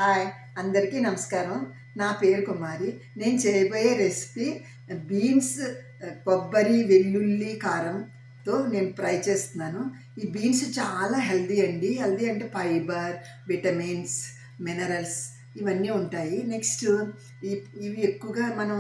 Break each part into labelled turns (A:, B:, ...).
A: Hi, అందరికీ నమస్కారం. నా పేరు కుమారి. నేను చేయబోయే రెసిపీ బీన్స్, కొబ్బరి, వెల్లుల్లి కారంతో నేను ఫ్రై చేస్తున్నాను. ఈ బీన్స్ చాలా హెల్దీ అండి. హెల్దీ అంటే ఫైబర్, విటమిన్స్, మినరల్స్ ఇవన్నీ ఉంటాయి. నెక్స్ట్ ఇవి ఎక్కువగా మనం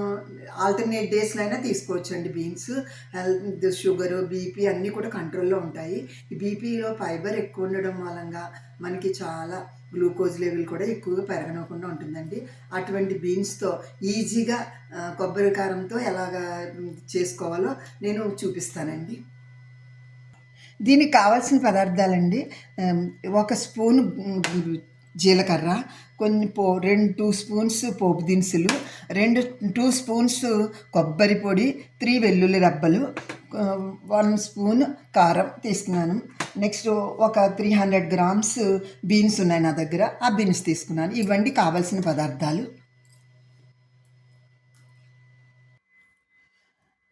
A: ఆల్టర్నేట్ డేస్లో అయినా తీసుకోవచ్చు అండి. బీన్స్ హెల్త్, షుగరు, బీపీ అన్నీ కూడా కంట్రోల్లో ఉంటాయి. ఈ బీపీలో ఫైబర్ ఎక్కువ ఉండడం మూలంగా మనకి చాలా గ్లూకోజ్ లెవెల్ కూడా ఎక్కువగా పెరగనకుండా ఉంటుందండి. అటువంటి బీన్స్తో ఈజీగా కొబ్బరి కారంతో ఎలాగా చేసుకోవాలో నేను చూపిస్తానండి. దీనికి కావాల్సిన పదార్థాలండి, ఒక స్పూను జీలకర్ర, కొన్ని 2 స్పూన్స్ పోపు దినుసులు, 2 స్పూన్స్ కొబ్బరి పొడి, 3 వెల్లుల్లి రబ్బలు, 1 స్పూన్ కారం తీసుకున్నాను. నెక్స్ట్ ఒక 300 గ్రామ్స్ బీన్స్ ఉన్నాయి నా దగ్గర, ఆ బీన్స్ తీసుకున్నాను. ఇవన్నీ కావాల్సిన పదార్థాలు.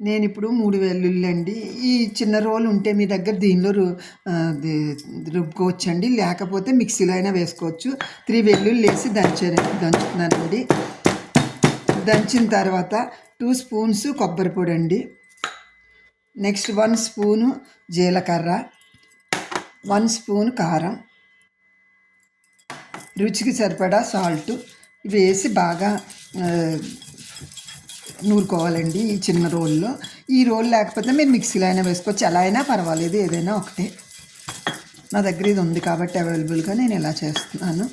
A: నేను ఇప్పుడు 3 వెల్లుల్లి అండి. ఈ చిన్న రోలు ఉంటే మీ దగ్గర దీనిలో రుబ్బుకోవచ్చండి, లేకపోతే మిక్సీలో అయినా వేసుకోవచ్చు. 3 వెల్లుల్లి వేసి దంచుతున్నానండి. దంచిన తర్వాత 2 స్పూన్స్ కొబ్బరి పొడి అండి. నెక్స్ట్ 1 స్పూను జీలకర్ర, 1 స్పూన్ కారం, రుచికి సరిపడా సాల్ట్ వేసి బాగా నూరుకోవాలండి ఈ చిన్న రోల్లో. ఈ రోల్ లేకపోతే మీరు మిక్సీలో అయినా వేసుకోవచ్చు, ఎలా అయినా పర్వాలేదు, ఏదైనా ఒకటే. నా దగ్గర ఇది ఉంది కాబట్టి అవైలబుల్గా నేను ఇలా చేస్తున్నాను.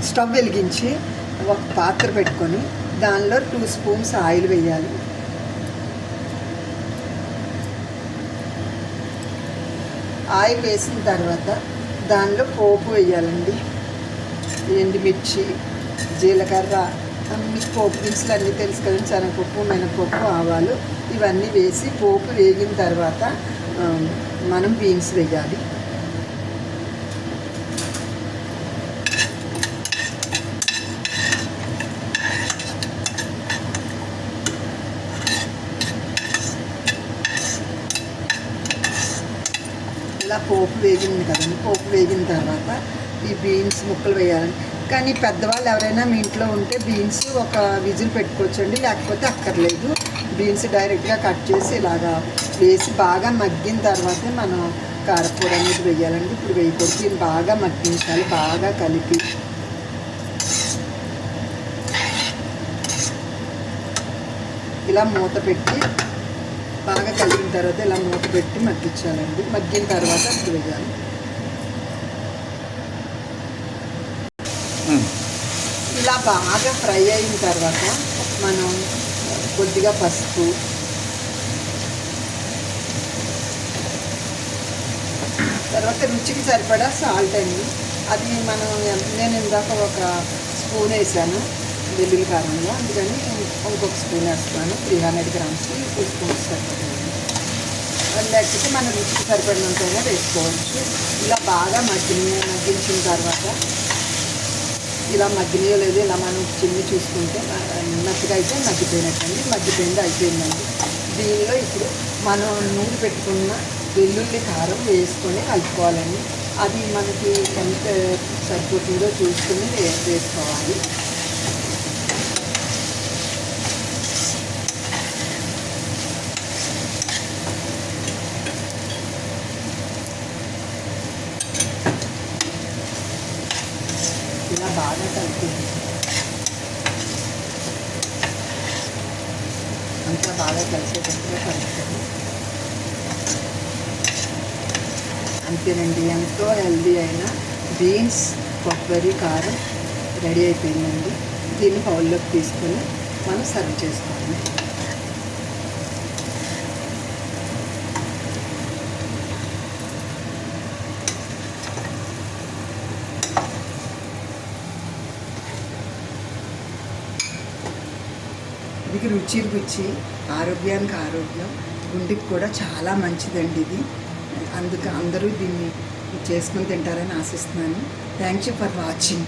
A: స్టవ్ వెలిగించి ఒక పాత్ర పెట్టుకొని దానిలో 2 స్పూన్స్ ఆయిల్ వేయాలి. ఆయిల్ వేసిన తర్వాత దానిలో పోపు వేయాలండి. ఎండుమిర్చి, జీలకర్ర, మీకు పోపు దినుసులు అన్నీ తెలుసు కదండి, శనగపప్పు, మినపప్పు, ఆవాలు ఇవన్నీ వేసి పోపు వేగిన తర్వాత మనం బీన్స్ వేయాలి. ఇలా పోపు వేగింది కదండి, పోపు వేగిన తర్వాత ఈ బీన్స్ ముక్కలు వేయాలండి. కానీ పెద్దవాళ్ళు ఎవరైనా మీ ఇంట్లో ఉంటే బీన్స్ ఒక విజిల్ పెట్టుకోవచ్చండి, లేకపోతే అక్కర్లేదు. బీన్స్ డైరెక్ట్గా కట్ చేసి ఇలాగా వేసి బాగా మగ్గిన తర్వాతే మనం కారపొడి అనేది వేయాలండి. ఇప్పుడు వేయకూడదు, దీన్ని బాగా మగ్గించాలి. బాగా కలిపి ఇలా మూత పెట్టి బాగా కలిగిన తర్వాత ఇలా మూత పెట్టి మగ్గించాలండి. మగ్గిన తర్వాత అప్పుడు వేయాలి. ఇలా బాగా ఫ్రై అయిన తర్వాత మనం కొద్దిగా పసుపు, తర్వాత రుచికి సరిపడా సాల్ట్ అండి. అది నేను ఇందాక ఒక స్పూన్ వేసాను వెల్లుల్లి కారంలో, అందుకని ఇంకొక స్పూన్ వేస్తున్నాను. 300 గ్రామ్స్కి 2 స్పూన్స్ సరిపడండి. లేకపోతే మన రుచికి సరిపడినంతైనా వేసుకోవచ్చు. ఇలా బాగా మగ్గించిన తర్వాత ఇలా మగ్గినయో లేదో ఇలా మనం చిన్ని చూసుకుంటే మెత్తగా అయితే మగ్గిపోయినట్టండి. మగ్గిపోయింది, అయిపోయిందండి. దీనిలో ఇప్పుడు మనం నూనె పెట్టుకున్న వెల్లుల్లి కారం వేసుకొని కలుపుకోవాలండి. అది మనకి ఎంత సరిపోతుందో చూసుకుని వేసుకోవాలి. ఇలా బాగా కలిపేది, అంతా బాగా కలిసేటట్టుగా కలుపుతుంది. అంతేనండి, ఎంతో హెల్దీ అయిన బీన్స్ కొబ్బరి కారం రెడీ అయిపోయిందండి. దీన్ని బౌల్లోకి తీసుకొని మనం సర్వ్ చేసుకోవాలి. ఇది రుచి, ఆరోగ్యానికి ఆరోగ్యం, గుండెకి కూడా చాలా మంచిదండి ఇది. అందుకు అందరూ దీన్ని చేసుకొని తింటారని ఆశిస్తున్నాను. Thank you for watching.